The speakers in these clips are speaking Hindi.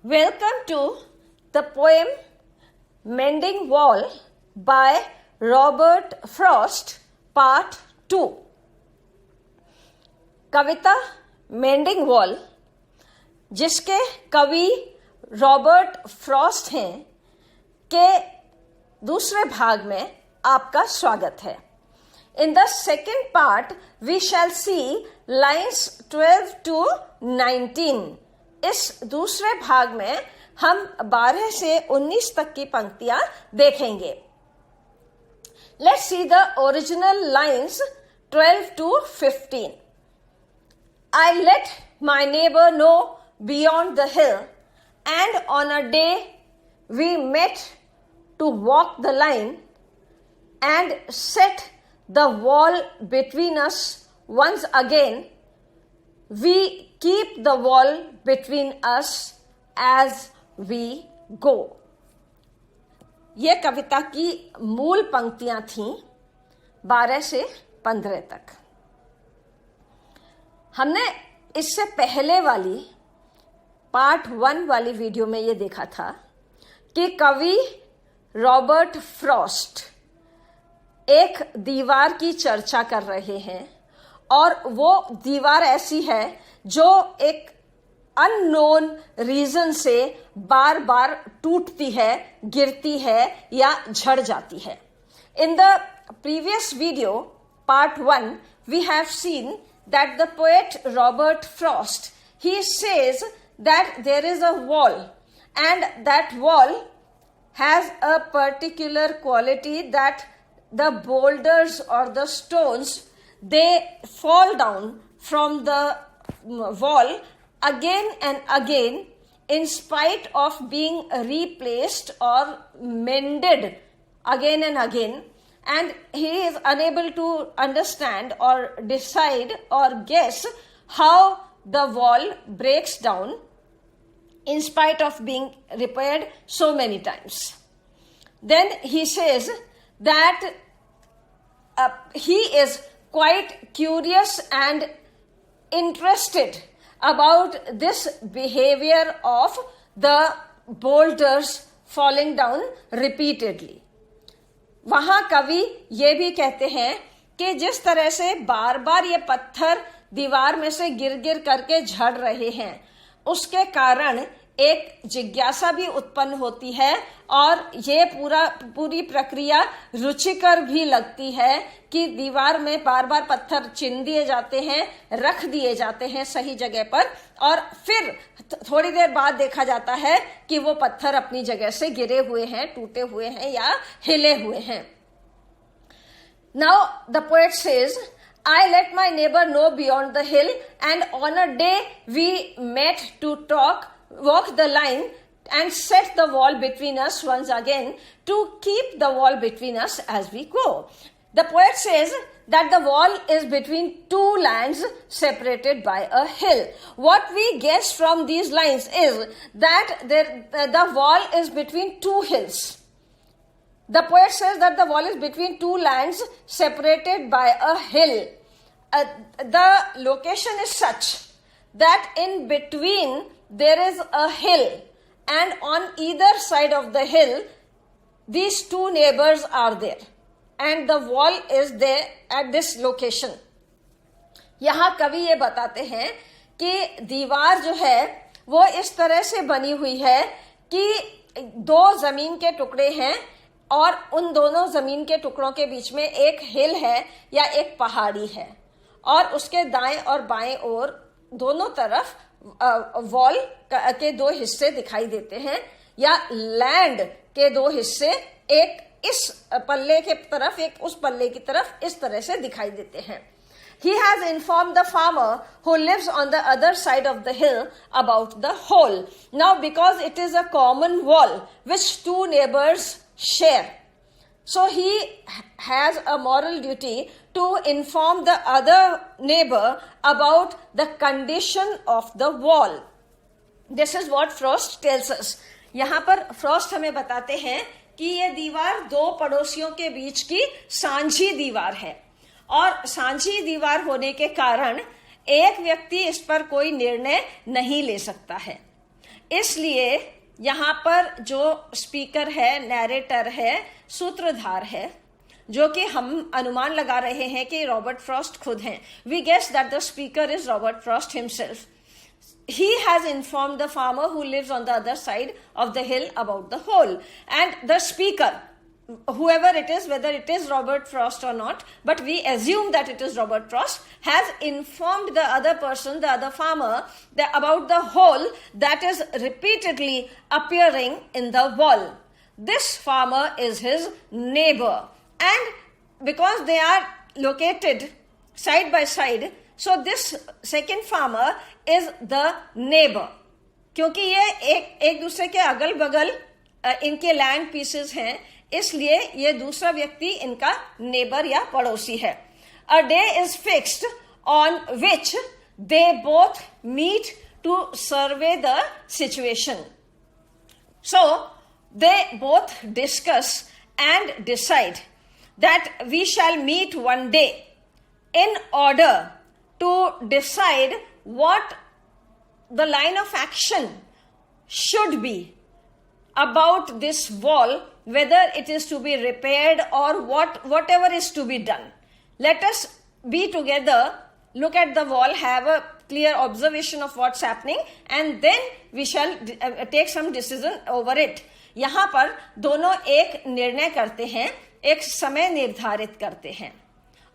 Welcome to the poem Mending Wall by Robert Frost, Part 2. Kavita mending wall, जिसके कवि रॉबर्ट फ्रॉस्ट हैं, के दूसरे भाग में आपका स्वागत है. In the second part, we shall see lines 12 to 19. इस दूसरे भाग में हम 12 से 19 तक की पंक्तियां देखेंगे. Let's see the original lines 12 to 15. I let my neighbor know beyond the hill, and on a day we met to walk the line and set the wall between us once again. We keep the wall between us as we go. ये कविता की मूल पंक्तियां थीं 12 से 15 तक. हमने इससे पहले वाली पार्ट 1 वाली वीडियो में ये देखा था कि कवि रॉबर्ट फ्रॉस्ट एक दीवार की चर्चा कर रहे हैं, और वो दीवार ऐसी है जो एक अननोन रीजन से बार बार टूटती है, गिरती है या झड़ जाती है. In the previous video part 1 we have seen that the poet Robert Frost, he says that there is a wall, and that wall has a particular quality that the boulders or the stones, they fall down from the wall again and again in spite of being replaced or mended again and again. And he is unable to understand or decide or guess how the wall breaks down in spite of being repaired so many times. Then he says that he is quite curious and interested about this behavior of the boulders falling down repeatedly. वहां कवि ये भी कहते हैं कि जिस तरह से बार बार ये पत्थर दीवार में से गिर गिर करके झड़ रहे हैं, उसके कारण एक जिज्ञासा भी उत्पन्न होती है, और ये पूरी प्रक्रिया रुचिकर भी लगती है कि दीवार में बार बार पत्थर चिन दिए जाते हैं, रख दिए जाते हैं सही जगह पर, और फिर थोड़ी देर बाद देखा जाता है कि वो पत्थर अपनी जगह से गिरे हुए हैं, टूटे हुए हैं या हिले हुए हैं. Now the poet says, I let my neighbor know beyond the hill, and on a day we met to walk the line and set the wall between us once again, to keep the wall between us as we go. The poet says that the wall is between two lands separated by a hill. What we guess from these lines is that the wall is between two hills. The poet says that the wall is between two lands separated by a hill. The location is such that in between there is a hill, and on either side of the hill these two neighbors are there, and the wall is there at this location. यहाँ कवि ये बताते हैं कि दीवार जो है वो इस तरह से बनी हुई है कि दो जमीन के टुकड़े हैं, और उन दोनों जमीन के टुकड़ों के बीच में एक हिल है या एक पहाड़ी है, और उसके दाएं और बाएं ओर दोनों तरफ वॉल के दो हिस्से दिखाई देते हैं, या लैंड के दो हिस्से, एक इस पल्ले के तरफ एक उस पल्ले की तरफ इस तरह से दिखाई देते हैं. He has informed the farmer who lives on the other side of the hill about the whole. Now, because it is a common wall which two neighbors share, so he has a moral duty to inform the other neighbor about the condition of the wall. This is what Frost tells us. यहाँ पर फ्रॉस्ट हमें बताते हैं कि ये दीवार दो पड़ोसियों के बीच की सांझी दीवार है, और सांझी दीवार होने के कारण एक व्यक्ति इस पर कोई निर्णय नहीं ले सकता है. इसलिए यहाँ पर जो स्पीकर है, नैरेटर है, सूत्रधार है, जो कि हम अनुमान लगा रहे हैं कि रॉबर्ट फ्रॉस्ट खुद हैं. We guess that the speaker is Robert Frost himself. He has informed the farmer who lives on the other side of the hill about the hole. And the speaker, whoever it is, whether it is Robert Frost or not, but we assume that it is Robert Frost, has informed the other person, the other farmer, about the hole that is repeatedly appearing in the wall. This farmer is his neighbor. And because they are located side by side, so this second farmer is the neighbor. क्योंकि ये एक दूसरे के अगल बगल इनके लैंड पीसेस हैं, इसलिए ये दूसरा व्यक्ति इनका नेबर या पड़ोसी है. A day is fixed on which they both meet to survey the situation. So they both discuss and decide that we shall meet one day in order to decide what the line of action should be about this wall, whether it is to be repaired or whatever is to be done. Let us be together, look at the wall, have a clear observation of what's happening, and then we shall take some decision over it. यहाँ पर दोनों एक निर्णय करते हैं, एक समय निर्धारित करते हैं,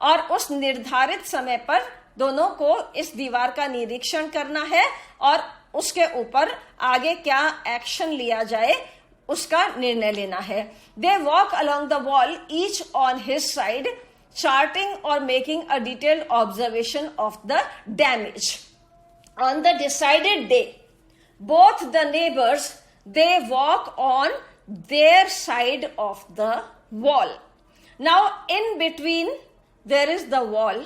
और उस निर्धारित समय पर दोनों को इस दीवार का निरीक्षण करना है और उसके ऊपर आगे क्या एक्शन लिया जाए उसका निर्णय लेना है. They walk along the wall, each on his side, charting और making a detailed observation of the damage. On the decided day, both the neighbours they walk on their side of the wall. Now in between there is the wall.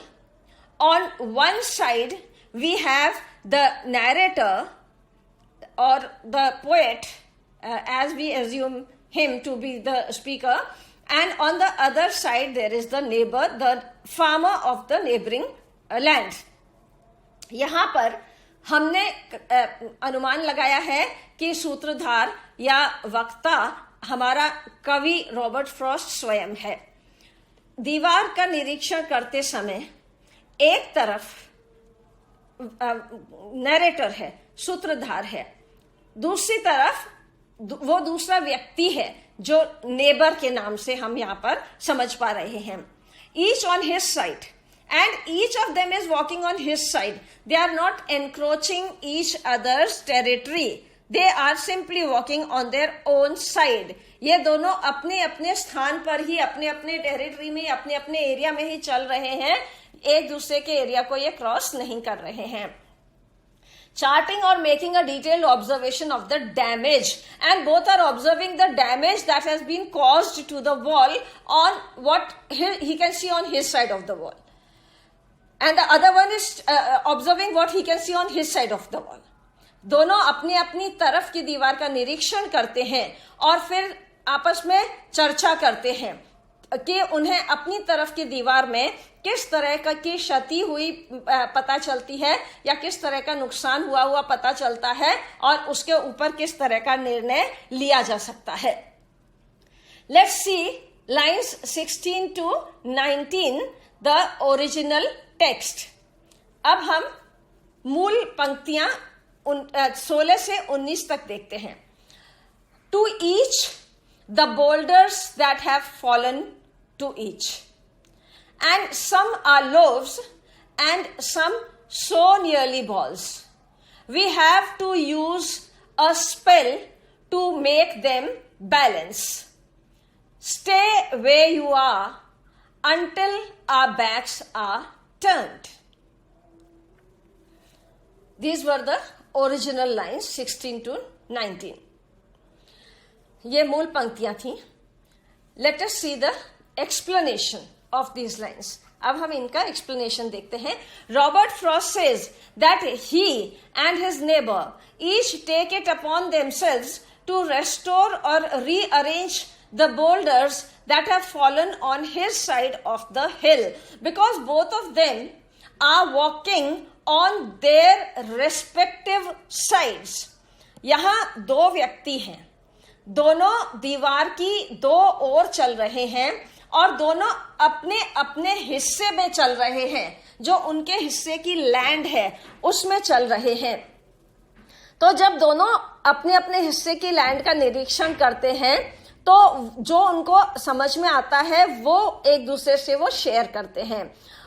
On one side we have the narrator or the poet, as we assume him to be the speaker, and on the other side there is the neighbor, the farmer of the neighboring land. यहाँ पर हमने अनुमान लगाया है कि सूत्रधार या वक्ता हमारा कवि रॉबर्ट फ्रॉस्ट स्वयं है. दीवार का निरीक्षण करते समय एक तरफ नैरेटर है, सूत्रधार है, दूसरी तरफ वो दूसरा व्यक्ति है जो नेबर के नाम से हम यहाँ पर समझ पा रहे हैं. Each on his side, and each of them is walking on his side. They are not encroaching each other's territory. They are simply walking on their own side. ये दोनों अपने अपने स्थान पर ही, अपने अपने टेरिटरी में, अपने अपने एरिया में ही चल रहे हैं, एक दूसरे के एरिया को ये क्रॉस नहीं कर रहे हैं. Charting or making a detailed observation of the damage, and both are observing the damage that has been caused to the wall on what he can see on his side of the wall, and the other one is observing what he can see on his side of the wall. दोनों अपनी अपनी तरफ की दीवार का निरीक्षण करते हैं और फिर आपस में चर्चा करते हैं कि उन्हें अपनी तरफ की दीवार में किस तरह का की क्षति हुई पता चलती है या किस तरह का नुकसान हुआ पता चलता है और उसके ऊपर किस तरह का निर्णय लिया जा सकता है. Let's see lines 16 to 19, the original text. अब हम मूल पंक्तियां 16 से 19 तक देखते हैं. To each the boulders that have fallen to each, and some are loaves and some so nearly balls. We have to use a spell to make them balance. Stay where you are until our backs are turned. These were the original lines 16 to 19. ये मूल पंक्तियां थी. Let us see the explanation of these lines. अब हम इनका explanation देखते हैं. Robert Frost says that he and his neighbor each take it upon themselves to restore or rearrange the boulders that have fallen on his side of the hill, because both of them are walking on their respective sides. यहां दो व्यक्ति हैं, दोनों दीवार की दो ओर चल रहे हैं और दोनों अपने अपने हिस्से में चल रहे हैं, जो उनके हिस्से की लैंड है उसमें चल रहे हैं। तो जब दोनों अपने अपने हिस्से की लैंड का निरीक्षण करते हैं तो जो उनको समझ में आता है वो एक दूसरे से वो शेयर करते हैं।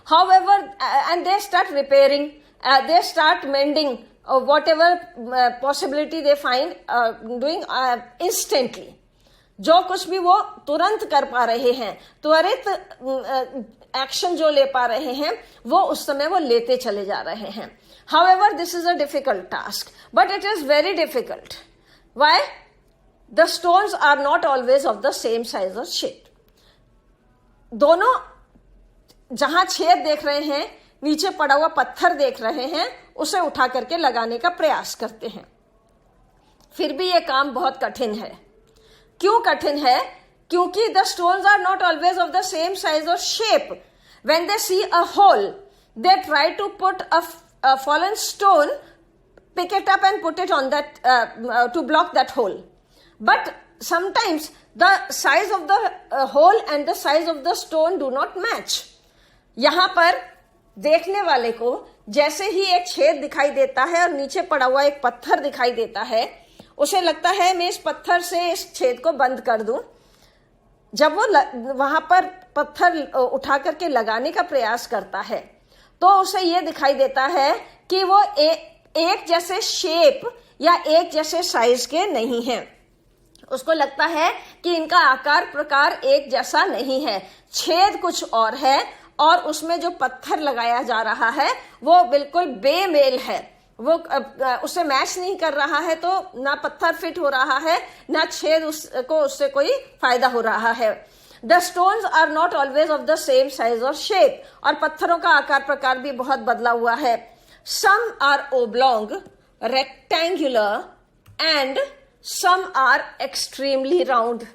However, and they start repairing, they start mending whatever possibility they find doing instantly. जो कुछ भी वो तुरंत कर पा रहे हैं, त्वरित एक्शन जो ले पा रहे हैं वो उस समय वो लेते चले जा रहे हैं। However, this is a difficult task, but it is very difficult. Why? The stones are not always of the same size or shape. दोनों जहां छेद देख रहे हैं, नीचे पड़ा हुआ पत्थर देख रहे हैं, उसे उठा करके लगाने का प्रयास करते हैं। फिर भी ये काम बहुत कठिन है। क्यों कठिन है? क्योंकि the stones are not always of the same size or shape. When they see a hole, they try to put a fallen stone, pick it up and put it on that to block that hole. But sometimes the size of the hole and the size of the stone do not match. यहां पर देखने वाले को जैसे ही एक छेद दिखाई देता है और नीचे पड़ा हुआ एक पत्थर दिखाई देता है, उसे लगता है मैं इस पत्थर से इस छेद को बंद कर दूं। जब वो वहां पर पत्थर उठा करके लगाने का प्रयास करता है तो उसे यह दिखाई देता है कि वो एक जैसे शेप या एक जैसे साइज के नहीं हैं। उसको लगता है कि इनका आकार प्रकार एक जैसा नहीं है, छेद कुछ और है और उसमें जो पत्थर लगाया जा रहा है वो बिल्कुल बेमेल है, वो उसे मैच नहीं कर रहा है। तो ना पत्थर फिट हो रहा है, ना छेद उससे कोई फायदा हो रहा है। The stones are not always of the same size or shape. और पत्थरों का आकार प्रकार भी बहुत बदला हुआ है। Some are oblong, rectangular, and some are extremely round.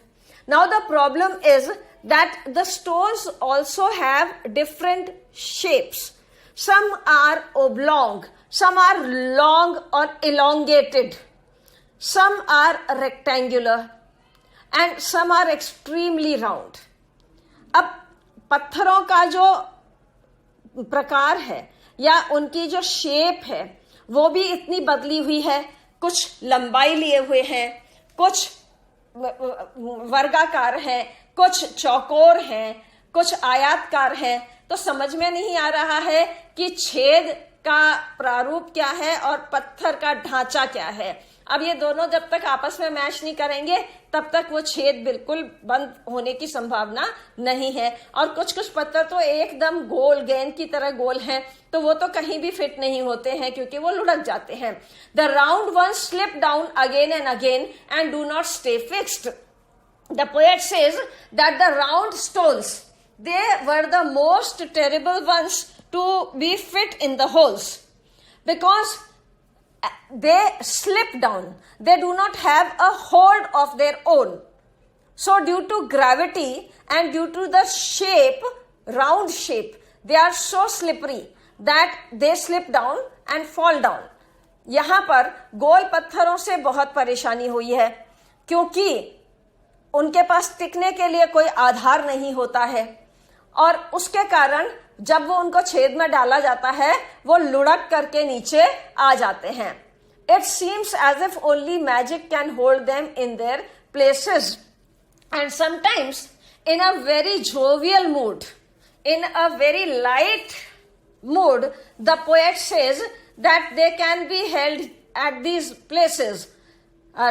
Now the problem is that the stones also have different shapes. Some are oblong, some are long or elongated, some are rectangular, and some are extremely round. अब पत्थरों का जो प्रकार है या उनकी जो शेप है वो भी इतनी बदली हुई है। कुछ लंबाई लिए हुए हैं, कुछ वर्गाकार हैं, कुछ चौकोर हैं, कुछ आयताकार हैं। तो समझ में नहीं आ रहा है कि छेद का प्रारूप क्या है और पत्थर का ढांचा क्या है। अब ये दोनों जब तक आपस में मैच नहीं करेंगे तब तक वो छेद बिल्कुल बंद होने की संभावना नहीं है। और कुछ कुछ पत्थर तो एकदम गोल, गेंद की तरह गोल हैं, तो वो तो कहीं भी फिट नहीं होते हैं क्योंकि वो लुढ़क जाते हैं। The round ones slip down again and again and do not stay fixed. The poet says that the round stones, they were the most terrible ones to be fit in the holes because they slip down. They do not have a hold of their own. So due to gravity and due to the shape, round shape, they are so slippery that they slip down and fall down. यहां पर गोल पत्थरों से बहुत परेशानी हुई है क्योंकि उनके पास टिकने के लिए कोई आधार नहीं होता है और उसके कारण जब वो उनको छेद में डाला जाता है वो लुढ़क करके नीचे आ जाते हैं। It seems as if only magic can hold them in their places. And sometimes in a very jovial mood, in a very light mood, the poet says that they can be held at these places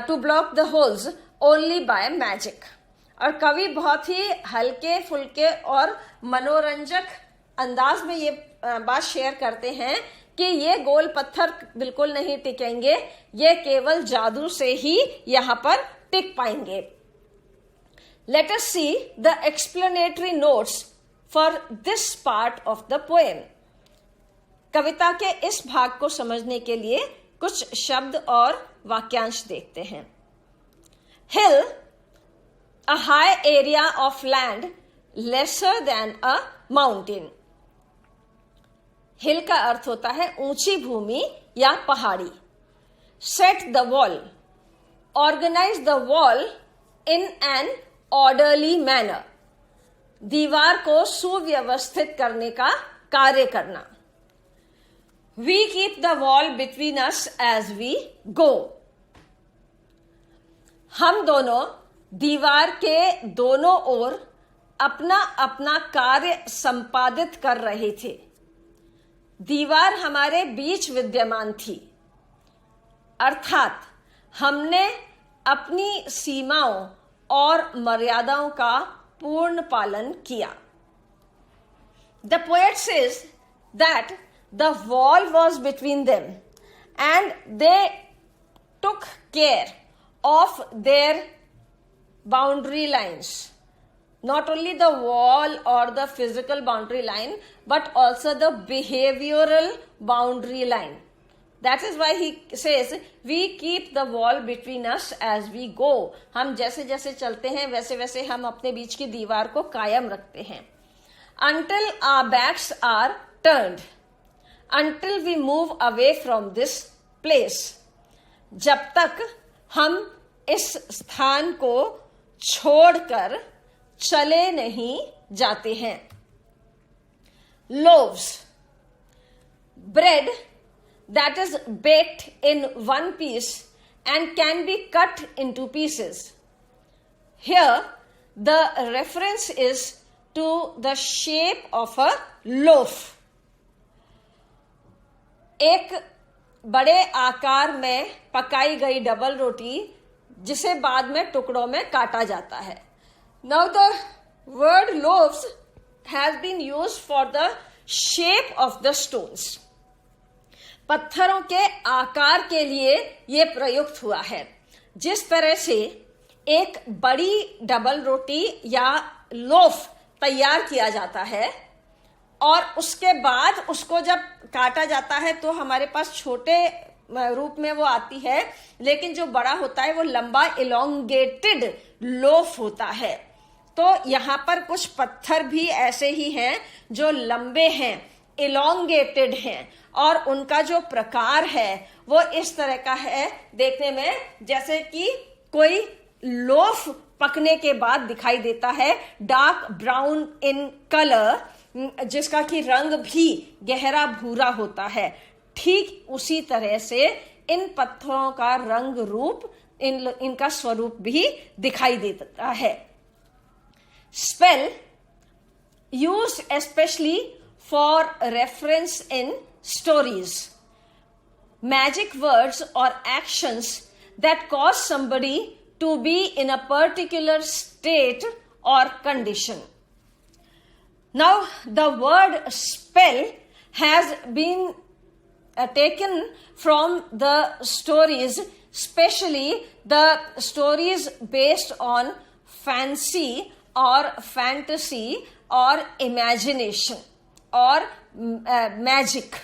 to block the holes only by magic. और कवि बहुत ही हल्के फुल्के और मनोरंजक अंदाज में ये बात शेयर करते हैं कि ये गोल पत्थर बिल्कुल नहीं टिकेंगे, ये केवल जादू से ही यहां पर टिक पाएंगे। Let us see the explanatory notes for this part of the poem. कविता के इस भाग को समझने के लिए कुछ शब्द और वाक्यांश देखते हैं। Hill, a high area of land lesser than a mountain. हिल का अर्थ होता है ऊंची भूमि या पहाड़ी। Set the wall, organize the wall in an orderly manner, दीवार को सुव्यवस्थित करने का कार्य करना। We keep the wall between us as we go, हम दोनों दीवार के दोनों ओर अपना अपना कार्य संपादित कर रहे थे। दीवार हमारे बीच विद्यमान थी, अर्थात हमने अपनी सीमाओं और मर्यादाओं का पूर्ण पालन किया। The poet says that the wall was between them and they took care of their boundary lines. Not only the wall or the physical boundary line, but also the behavioral boundary line. That is why he says, we keep the wall between us as we go. हम जैसे जैसे चलते हैं वैसे वैसे हम अपने बीच की दीवार को कायम रखते हैं। Until our backs are turned, until we move away from this place. जब तक हम इस स्थान को छोड़कर चले नहीं जाते हैं। Loaves, bread that is baked in one piece and can be cut into pieces. Here, the reference is to the shape of a loaf. एक बड़े आकार में पकाई गई डबल रोटी जिसे बाद में टुकड़ों में काटा जाता है। Now the word loaves has been used for the shape of the stones. पत्थरों के आकार के लिए ये प्रयुक्त हुआ है। जिस तरह से एक बड़ी डबल रोटी या लोफ तैयार किया जाता है और उसके बाद उसको जब काटा जाता है तो हमारे पास छोटे रूप में वो आती है, लेकिन जो बड़ा होता है वो लंबा इलोंगेटेड लोफ होता है। तो यहाँ पर कुछ पत्थर भी ऐसे ही हैं जो लंबे हैं, इलोंगेटेड हैं, और उनका जो प्रकार है वो इस तरह का है देखने में जैसे कि कोई लोफ पकने के बाद दिखाई देता है, डार्क ब्राउन इन कलर, जिसका कि रंग भी गहरा भूरा होता है। ठीक उसी तरह से इन पत्थरों का रंग रूप, इनका स्वरूप भी दिखाई देता है। Spell used especially for reference in stories, magic words or actions that cause somebody to be in a particular state or condition. Now the word spell has been taken from the stories, especially the stories based on fancy or fantasy or imagination और मैजिक।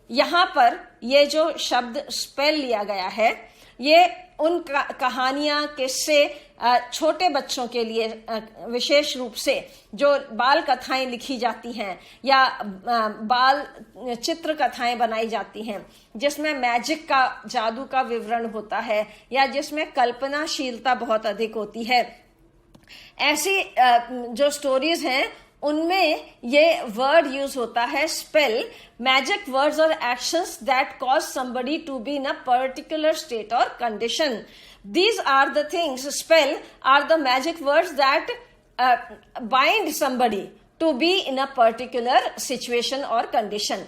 यहाँ पर ये जो शब्द स्पेल लिया गया है ये उन कहानियां किस्से छोटे बच्चों के लिए विशेष रूप से जो बाल कथाएं लिखी जाती हैं या बाल चित्र कथाएं बनाई जाती हैं जिसमें मैजिक का, जादू का विवरण होता है या जिसमें कल्पनाशीलता बहुत अधिक होती है, ऐसी जो स्टोरीज हैं उनमें ये वर्ड यूज होता है स्पेल, मैजिक वर्ड्स और actions that cause somebody to be in a particular state और condition. These are the things, spell are the magic words that bind somebody to be in a particular situation और कंडीशन।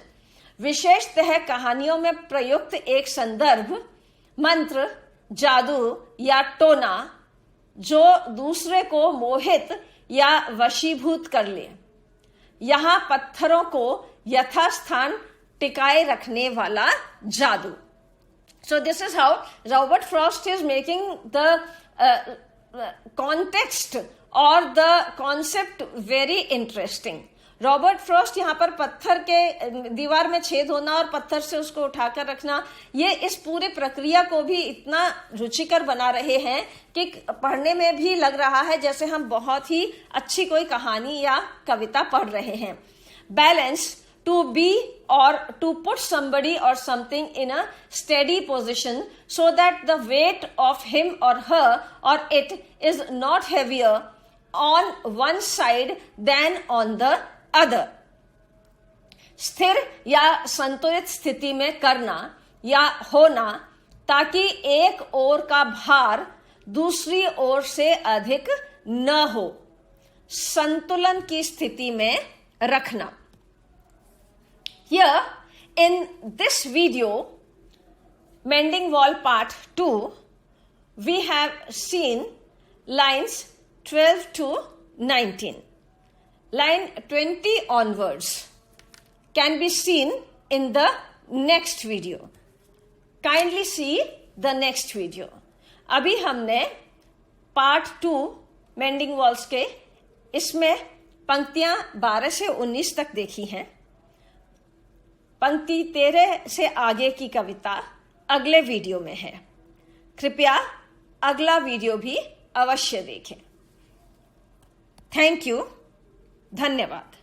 विशेषतः कहानियों में प्रयुक्त एक संदर्भ, मंत्र, जादू या टोना जो दूसरे को मोहित या वशीभूत कर ले। यहां पत्थरों को यथास्थान टिकाए रखने वाला जादू। So this is how Robert Frost is making the context or the concept very interesting. Robert Frost यहाँ पर पत्थर के दीवार में छेद होना और पत्थर से उसको उठाकर रखना, ये इस पूरे प्रक्रिया को भी इतना रुचिकर बना रहे हैं कि पढ़ने में भी लग रहा है जैसे हम बहुत ही अच्छी कोई कहानी या कविता पढ़ रहे हैं। Balance to be or to put somebody or something in a steady position so that the weight of him or her or it is not heavier on one side than on the other. स्थिर या संतुलित स्थिति में करना या होना ताकि एक ओर का भार दूसरी ओर से अधिक न हो, संतुलन की स्थिति में रखना. Here in this video, Mending Wall Part 2, we have seen lines 12 to 19. Line 20 onwards can be seen in the next video. Kindly see the next video. अभी हमने Part 2 Mending Walls के इसमें पंक्तियां 12 से 19 तक देखी हैं. पंक्ति 13 से आगे की कविता अगले वीडियो में है. कृपया अगला वीडियो भी अवश्य देखें. Thank you. धन्यवाद.